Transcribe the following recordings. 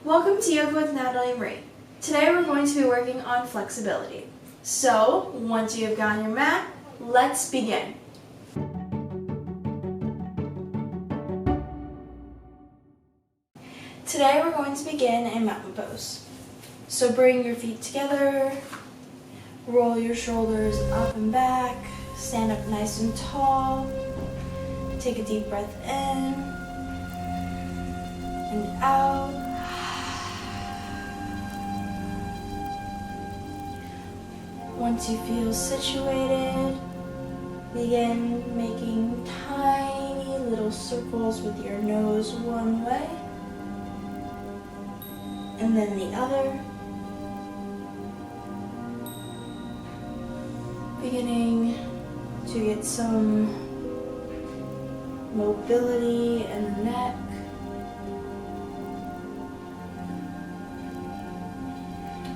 Welcome to Yoga with Natalie Marie. Today we're going to be working on flexibility. So, once you have gotten your mat, let's begin. Today we're going to begin a mountain pose. So bring your feet together, roll your shoulders up and back, stand up nice and tall, take a deep breath in and out. Once you feel situated, begin making tiny little circles with your nose one way and then the other. Beginning to get some mobility in the neck.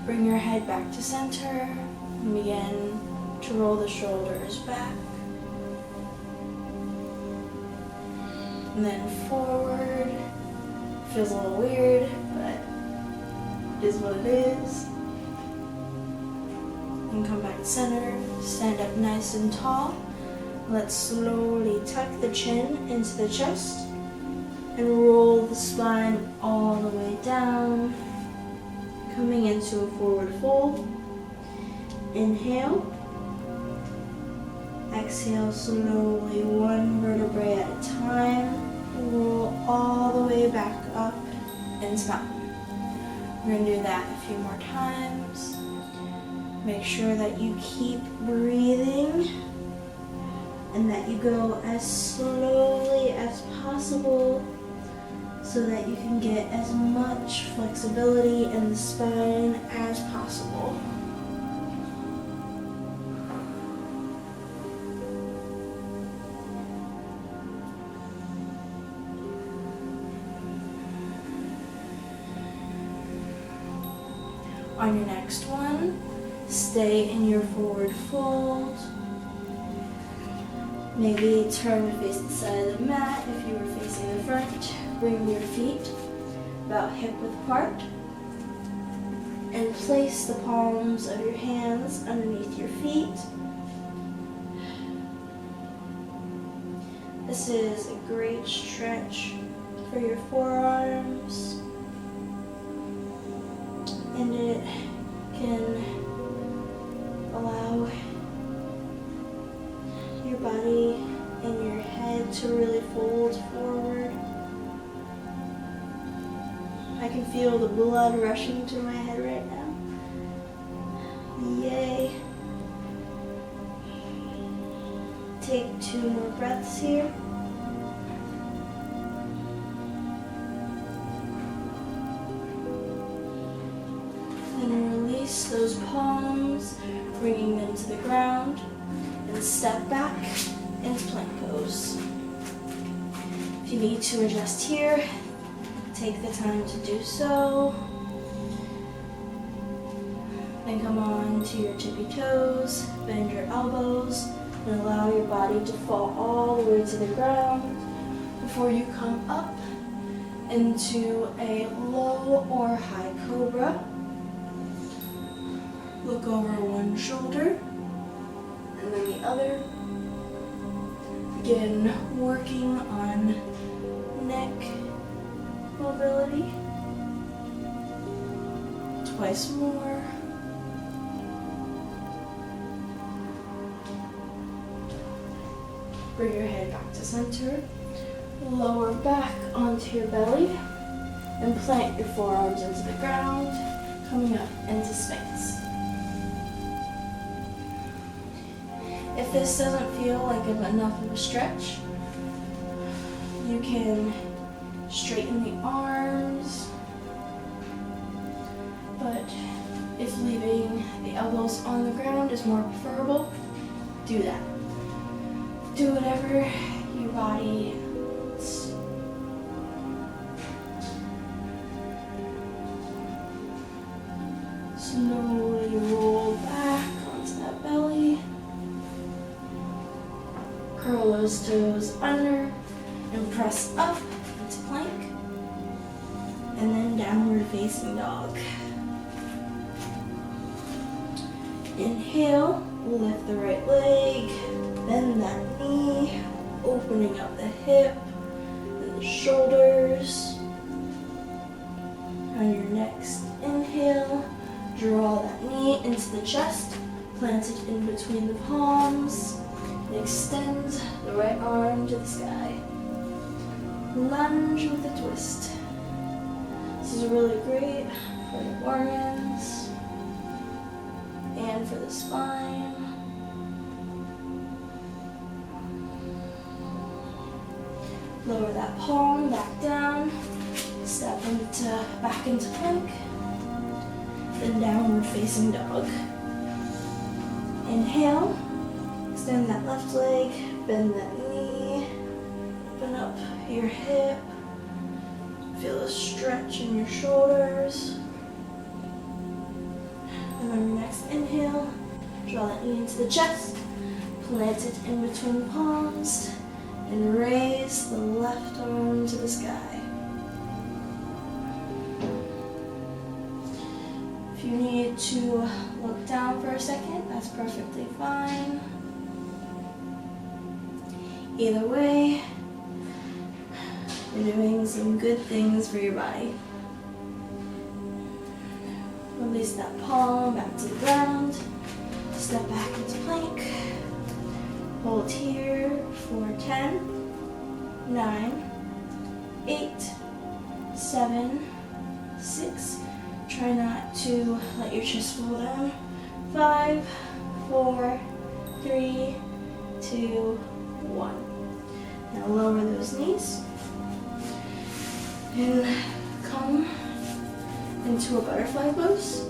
Bring your head back to center. And begin to roll the shoulders back and then forward. Feels a little weird, but it is what it is. And come back to center, stand up nice and tall. Let's slowly tuck the chin into the chest and roll the spine all the way down, coming into a forward fold. Inhale, exhale slowly, one vertebrae at a time, roll all the way back up into mountain. We're going to do that a few more times. Make sure that you keep breathing and that you go as slowly as possible so that you can get as much flexibility in the spine as possible. On your next one, stay in your forward fold. Maybe turn to face the side of the mat if you were facing the front. Bring your feet about hip width apart and place the palms of your hands underneath your feet. This is a great stretch for your forearms. And it can allow your body and your head to really fold forward. I can feel the blood rushing to my head right now. Yay. Take 2 more breaths here. Release those palms, bringing them to the ground, and step back into plank pose. If you need to adjust here, take the time to do so. Then come on to your tippy toes, bend your elbows, and allow your body to fall all the way to the ground before you come up into a low or high cobra. Look over one shoulder and then the other. Begin working on neck mobility. Twice more. Bring your head back to center. Lower back onto your belly and plant your forearms into the ground, coming up into Sphinx. If this doesn't feel like enough of a stretch, you can straighten the arms, but if leaving the elbows on the ground is more preferable, do that. Do whatever your body wants. Slowly roll back onto that belly. Curl those toes under and press up into plank. And then and downward facing dog. Inhale, lift the right leg, bend that knee, opening up the hip and the shoulders. On your next inhale, draw that knee into the chest, plant it in between the palms, and extend the right arm to the sky. Lunge with a twist. This is really great for the organs and for the spine. Lower that palm back down, step back into plank, then downward facing dog. Inhale, extend that left leg, bend that knee, open up your hip, feel a stretch in your shoulders. And on your next inhale, draw that knee into the chest, plant it in between the palms, and raise the left arm to the sky. If you need to look down for a second, that's perfectly fine. Either way, you're doing some good things for your body. Release that palm back to the ground. Step back into plank. Hold here for 10, 9, 8, 7, 6. Try not to let your chest fall down. 5, 4, 3, 2, 1. Now lower those knees and come into a butterfly pose.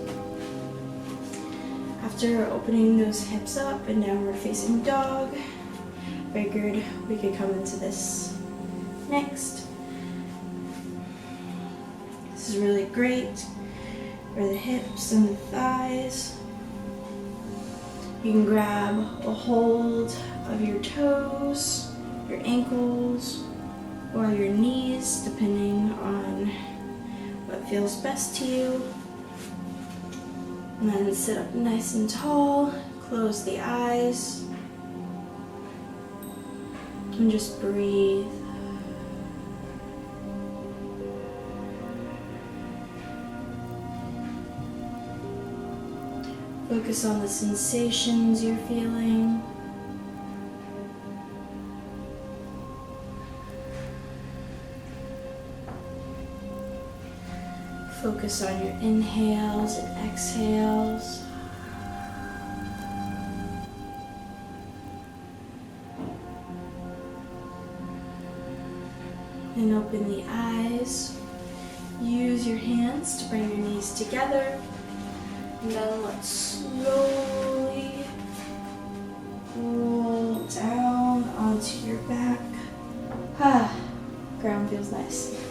After opening those hips up and downward facing dog, figured we could come into this next. This is really great for the hips and the thighs. You can grab a hold of your toes, your ankles, or your knees, depending on what feels best to you. And then sit up nice and tall, close the eyes, and just breathe. Focus on the sensations you're feeling. Focus on your inhales and exhales. And open the eyes. Use your hands to bring your knees together. And then let's slowly roll down onto your back. Ground feels nice.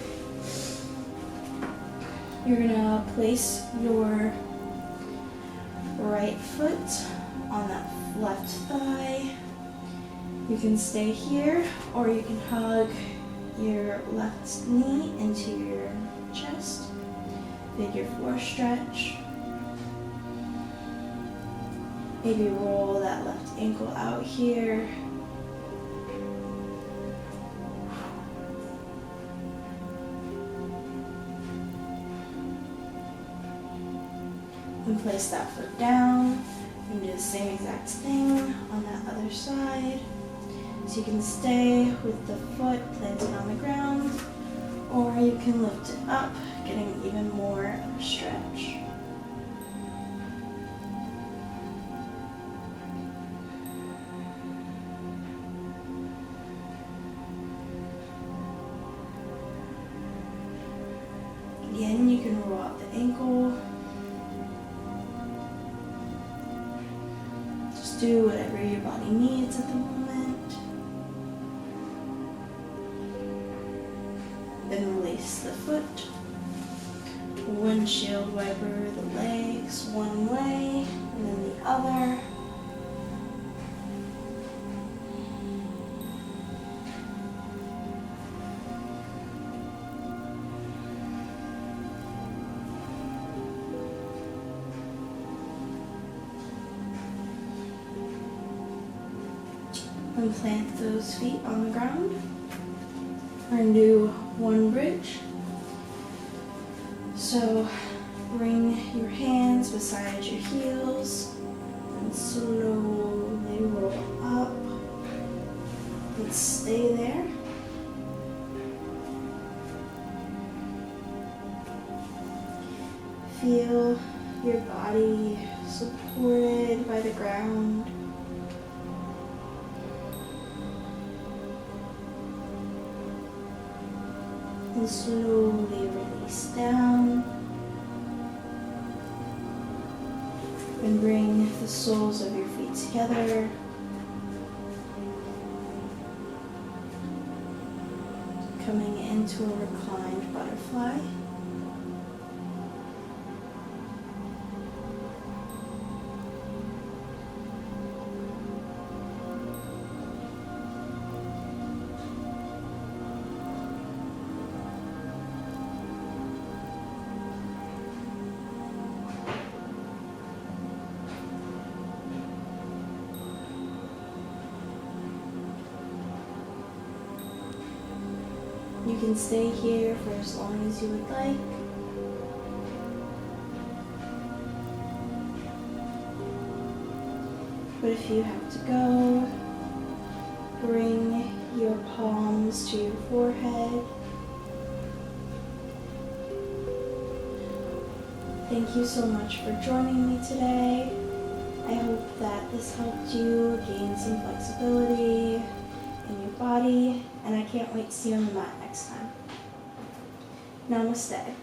You're gonna place your right foot on that left thigh. You can stay here, or you can hug your left knee into your chest. Figure 4 stretch. Maybe roll that left ankle out here. And place that foot down. You can do the same exact thing on that other side. So you can stay with the foot planted on the ground, or you can lift it up, getting even more of a stretch. Again, you can roll out the ankle. Just do whatever your body needs at the moment. Then release the foot. Windshield wiper the legs one way and then the other. And plant those feet on the ground. We're going to do one bridge. So bring your hands beside your heels and slowly roll up. And stay there. Feel your body supported by the ground. And slowly release down. And bring the soles of your feet together. Coming into a reclined butterfly. You can stay here for as long as you would like. But if you have to go, bring your palms to your forehead. Thank you so much for joining me today. I hope that this helped you gain some flexibility in your body, and I can't wait to see you on the mat next time. Namaste.